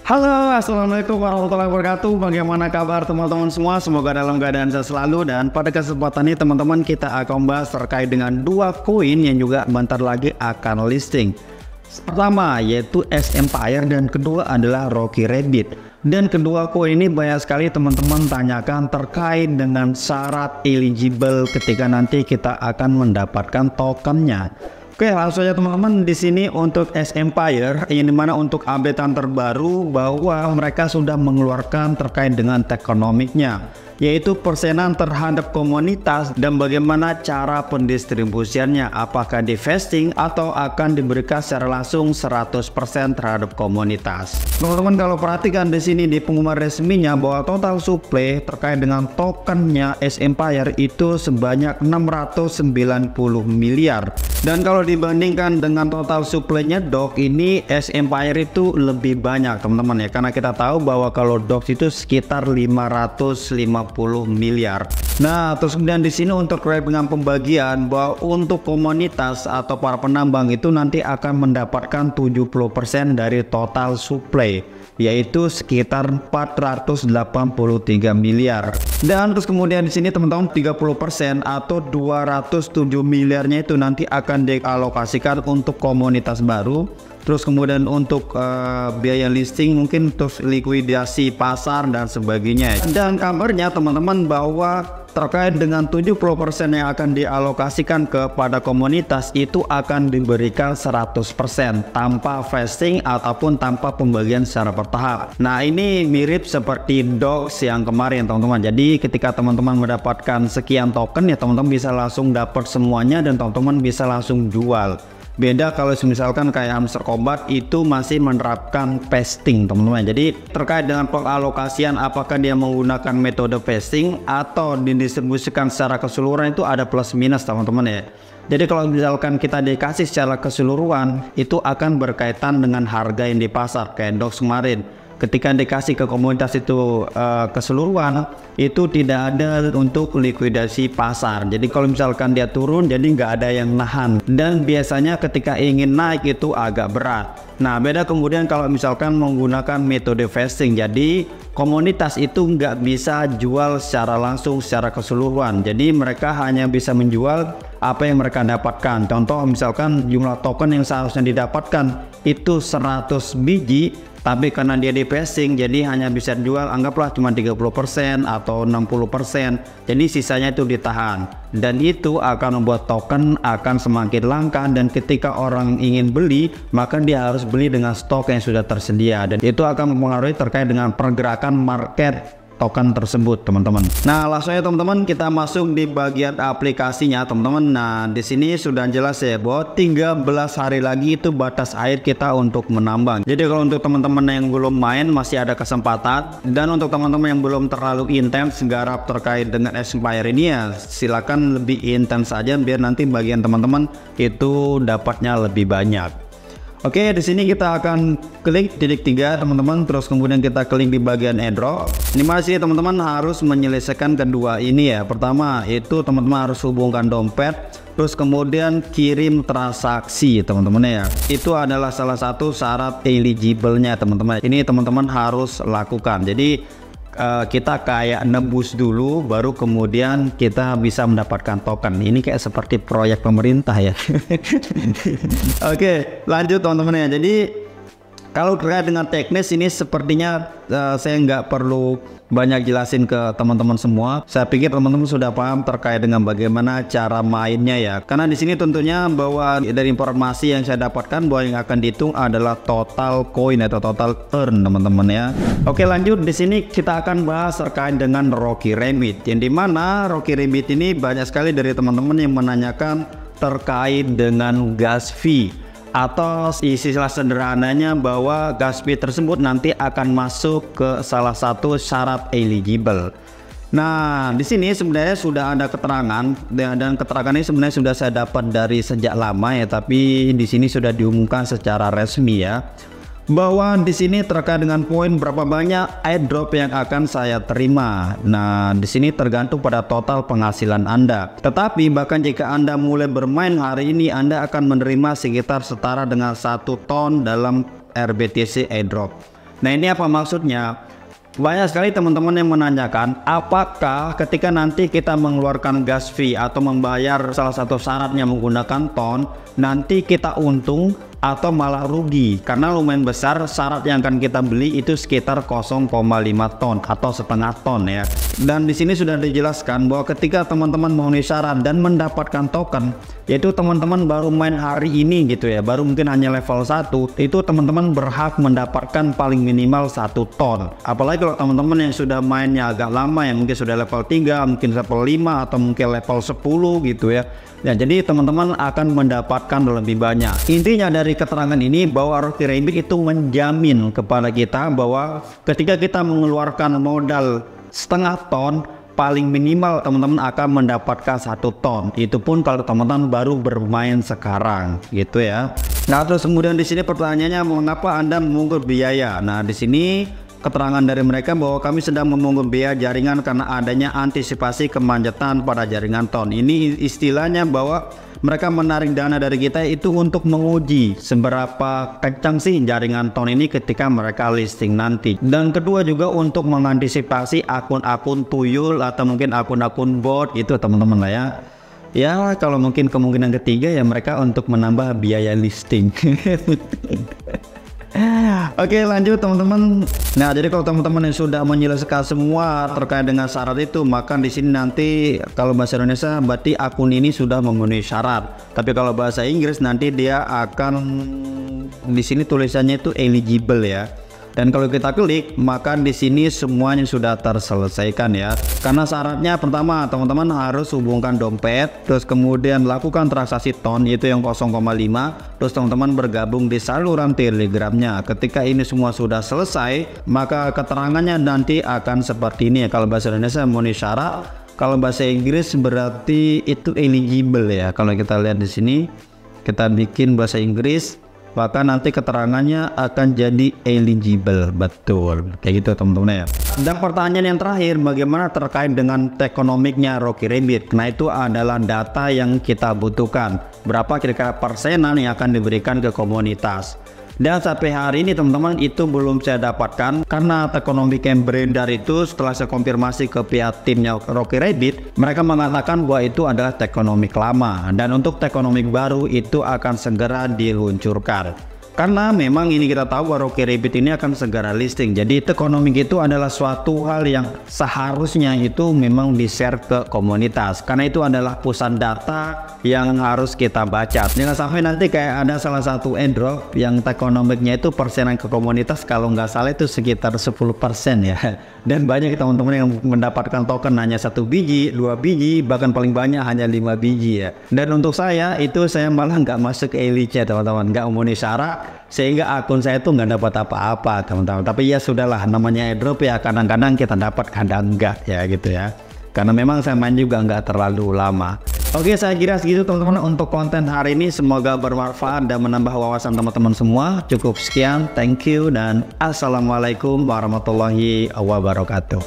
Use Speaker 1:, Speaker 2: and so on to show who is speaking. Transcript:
Speaker 1: Halo, assalamualaikum warahmatullahi wabarakatuh. Bagaimana kabar teman-teman semua? Semoga dalam keadaan sehat selalu. Dan pada kesempatan ini teman-teman, kita akan bahas terkait dengan dua koin yang juga bentar lagi akan listing. Pertama yaitu S-Empire dan kedua adalah Rocky Rabbit. Dan kedua koin ini banyak sekali teman-teman tanyakan terkait dengan syarat eligible ketika nanti kita akan mendapatkan tokennya. Oke, langsung saja teman-teman, di sini untuk S-Empire yang dimana untuk updatean terbaru bahwa mereka sudah mengeluarkan terkait dengan tokenomicsnya, yaitu persenan terhadap komunitas dan bagaimana cara pendistribusiannya, apakah di vesting atau akan diberikan secara langsung 100% terhadap komunitas. Teman-teman kalau perhatikan di sini di pengumuman resminya bahwa total supply terkait dengan tokennya S-Empire itu sebanyak 690 miliar. Dan kalau dibandingkan dengan total supply-nya DOX ini, S-Empire itu lebih banyak teman-teman ya, karena kita tahu bahwa kalau DOX itu sekitar 550 miliar. Nah, terus kemudian di sini untuk terkait dengan pembagian bahwa untuk komunitas atau para penambang itu nanti akan mendapatkan 70% dari total supply, yaitu sekitar 483 miliar. Dan terus kemudian di sini teman-teman 30% atau 207 miliarnya itu nanti akan dialokasikan untuk komunitas baru. Terus kemudian untuk biaya listing mungkin terus likuidasi pasar dan sebagainya. Dan kabarnya teman-teman bahwa terkait dengan 70% yang akan dialokasikan kepada komunitas itu akan diberikan 100% tanpa vesting ataupun tanpa pembagian secara bertahap. Nah, ini mirip seperti DOX yang kemarin teman-teman. Jadi ketika teman-teman mendapatkan sekian token ya teman-teman bisa langsung dapat semuanya dan teman-teman bisa langsung jual. Beda kalau misalkan kayak Hamster Combat itu masih menerapkan vesting teman-teman. Jadi terkait dengan pengalokasian apakah dia menggunakan metode vesting atau didistribusikan secara keseluruhan itu ada plus minus teman-teman ya. Jadi kalau misalkan kita dikasih secara keseluruhan itu akan berkaitan dengan harga yang di pasar kayak DOX kemarin. Ketika dikasih ke komunitas itu keseluruhan itu tidak ada untuk likuidasi pasar. Jadi kalau misalkan dia turun jadi nggak ada yang nahan, dan biasanya ketika ingin naik itu agak berat. Nah, beda kemudian kalau misalkan menggunakan metode vesting, jadi komunitas itu nggak bisa jual secara langsung secara keseluruhan. Jadi mereka hanya bisa menjual apa yang mereka dapatkan. Contoh misalkan jumlah token yang seharusnya didapatkan itu 100 biji, tapi karena dia di vesting jadi hanya bisa jual anggaplah cuma 30% atau 60%. Jadi sisanya itu ditahan, dan itu akan membuat token akan semakin langka, dan ketika orang ingin beli maka dia harus beli dengan stok yang sudah tersedia, dan itu akan mempengaruhi terkait dengan pergerakan market token tersebut teman-teman. Nah, langsung ya teman-teman kita masuk di bagian aplikasinya teman-teman. Nah, di sini sudah jelas ya bahwa 13 hari lagi itu batas akhir kita untuk menambang. Jadi kalau untuk teman-teman yang belum main masih ada kesempatan, dan untuk teman-teman yang belum terlalu intens garap terkait dengan S-Empire ini ya silakan lebih intens saja biar nanti bagian teman-teman itu dapatnya lebih banyak. Oke, di sini kita akan klik titik 3 teman-teman, terus kemudian kita klik di bagian airdrop. Ini masih teman-teman harus menyelesaikan kedua ini ya. Pertama itu teman-teman harus hubungkan dompet, terus kemudian kirim transaksi teman-teman ya. Itu adalah salah satu syarat eligible-nya teman-teman. Ini teman-teman harus lakukan. Jadi kita kayak nebus dulu baru kemudian kita bisa mendapatkan token. Ini kayak seperti proyek pemerintah ya. Oke, lanjut teman-teman ya. Jadi kalau terkait dengan teknis ini sepertinya saya nggak perlu banyak jelasin ke teman-teman semua. Saya pikir teman-teman sudah paham terkait dengan bagaimana cara mainnya ya. Karena di sini tentunya bahwa dari informasi yang saya dapatkan bahwa yang akan dihitung adalah total koin atau total earn teman-teman ya. Oke, lanjut di sini kita akan bahas terkait dengan Rocky Rabbit. Yang dimana Rocky Rabbit ini banyak sekali dari teman-teman yang menanyakan terkait dengan gas fee, atau istilah sederhananya bahwa gas fee tersebut nanti akan masuk ke salah satu syarat eligible. Nah, di sini sebenarnya sudah ada keterangan, dan keterangan ini sebenarnya sudah saya dapat dari sejak lama ya, tapi di sini sudah diumumkan secara resmi ya. bahwa di sini terkait dengan poin berapa banyak airdrop yang akan saya terima. Nah, di sini tergantung pada total penghasilan Anda. Tetapi bahkan jika Anda mulai bermain hari ini, Anda akan menerima sekitar setara dengan 1 ton dalam RBTC airdrop. Nah ini apa maksudnya? Banyak sekali teman-teman yang menanyakan apakah ketika nanti kita mengeluarkan gas fee atau membayar salah satu syaratnya menggunakan ton, nanti kita untung atau malah rugi, karena lumayan besar syarat yang akan kita beli itu sekitar 0,5 ton atau setengah ton ya. Dan di sini sudah dijelaskan bahwa ketika teman-teman memenuhi syarat dan mendapatkan token, yaitu teman-teman baru main hari ini gitu ya, baru mungkin hanya level 1, itu teman-teman berhak mendapatkan paling minimal 1 ton. Apalagi kalau teman-teman yang sudah mainnya agak lama, yang mungkin sudah level 3, mungkin level 5 atau mungkin level 10 gitu ya. Ya, jadi teman-teman akan mendapatkan lebih banyak. Intinya dari keterangan ini bahwa Rocky Rabbit itu menjamin kepada kita bahwa ketika kita mengeluarkan modal setengah ton, paling minimal teman-teman akan mendapatkan 1 ton. Itu pun kalau teman-teman baru bermain sekarang, gitu ya. Nah, terus kemudian di sini pertanyaannya, mengapa Anda memungut biaya? Nah, di sini keterangan dari mereka bahwa kami sedang memungut biaya jaringan karena adanya antisipasi kemanjatan pada jaringan ton. Ini istilahnya bahwa mereka menarik dana dari kita itu untuk menguji seberapa kencang sih jaringan ton ini ketika mereka listing nanti. Dan kedua juga untuk mengantisipasi akun-akun tuyul atau mungkin akun-akun bot itu teman-teman lah ya. Ya kalau mungkin kemungkinan ketiga ya mereka untuk menambah biaya listing. Oke lanjut teman-teman. Nah jadi kalau teman-teman yang sudah menyelesaikan semua terkait dengan syarat itu, maka di sini nanti kalau bahasa Indonesia berarti akun ini sudah memenuhi syarat. Tapi kalau bahasa Inggris nanti dia akan, di sini tulisannya itu eligible ya. Dan kalau kita klik, maka di sini semuanya sudah terselesaikan ya. Karena syaratnya pertama teman-teman harus hubungkan dompet, terus kemudian lakukan transaksi ton yaitu yang 0,5, terus teman-teman bergabung di saluran Telegramnya. Ketika ini semua sudah selesai, maka keterangannya nanti akan seperti ini ya. Kalau bahasa Indonesia memenuhi syarat, kalau bahasa Inggris berarti itu eligible ya. Kalau kita lihat di sini, kita bikin bahasa Inggris, maka nanti keterangannya akan jadi eligible, betul kayak gitu teman-teman ya. Dan pertanyaan yang terakhir, bagaimana terkait dengan tokenomicsnya Rocky Rabbit? Nah itu adalah data yang kita butuhkan, berapa kira-kira persenan yang akan diberikan ke komunitas. Dan sampai hari ini teman-teman itu belum saya dapatkan, karena tokenomics yang beredar itu setelah saya konfirmasi ke pihak timnya Rocky Rabbit, mereka mengatakan bahwa itu adalah tokenomics lama, dan untuk tokenomics baru itu akan segera diluncurkan. Karena memang ini kita tahu bahwa Rocky Rabbit ini akan segera listing. Jadi tokenomics itu adalah suatu hal yang seharusnya itu memang di-share ke komunitas. Karena itu adalah pusat data yang harus kita baca. Jangan sampai nanti kayak ada salah satu airdrop yang tokenomicsnya itu persenan ke komunitas, kalau nggak salah itu sekitar 10% ya. Dan banyak teman-teman yang mendapatkan token hanya 1 biji, 2 biji, bahkan paling banyak hanya 5 biji ya. Dan untuk saya itu saya malah nggak masuk ke elite teman-teman, nggak memenuhi syarat, sehingga akun saya itu nggak dapat apa-apa teman-teman. Tapi ya sudahlah, namanya airdrop ya, kadang-kadang kita dapat kadang enggak ya gitu ya, karena memang saya main juga nggak terlalu lama. Oke, saya kira segitu teman-teman untuk konten hari ini, semoga bermanfaat dan menambah wawasan teman-teman semua. Cukup sekian, thank you dan assalamualaikum warahmatullahi wabarakatuh.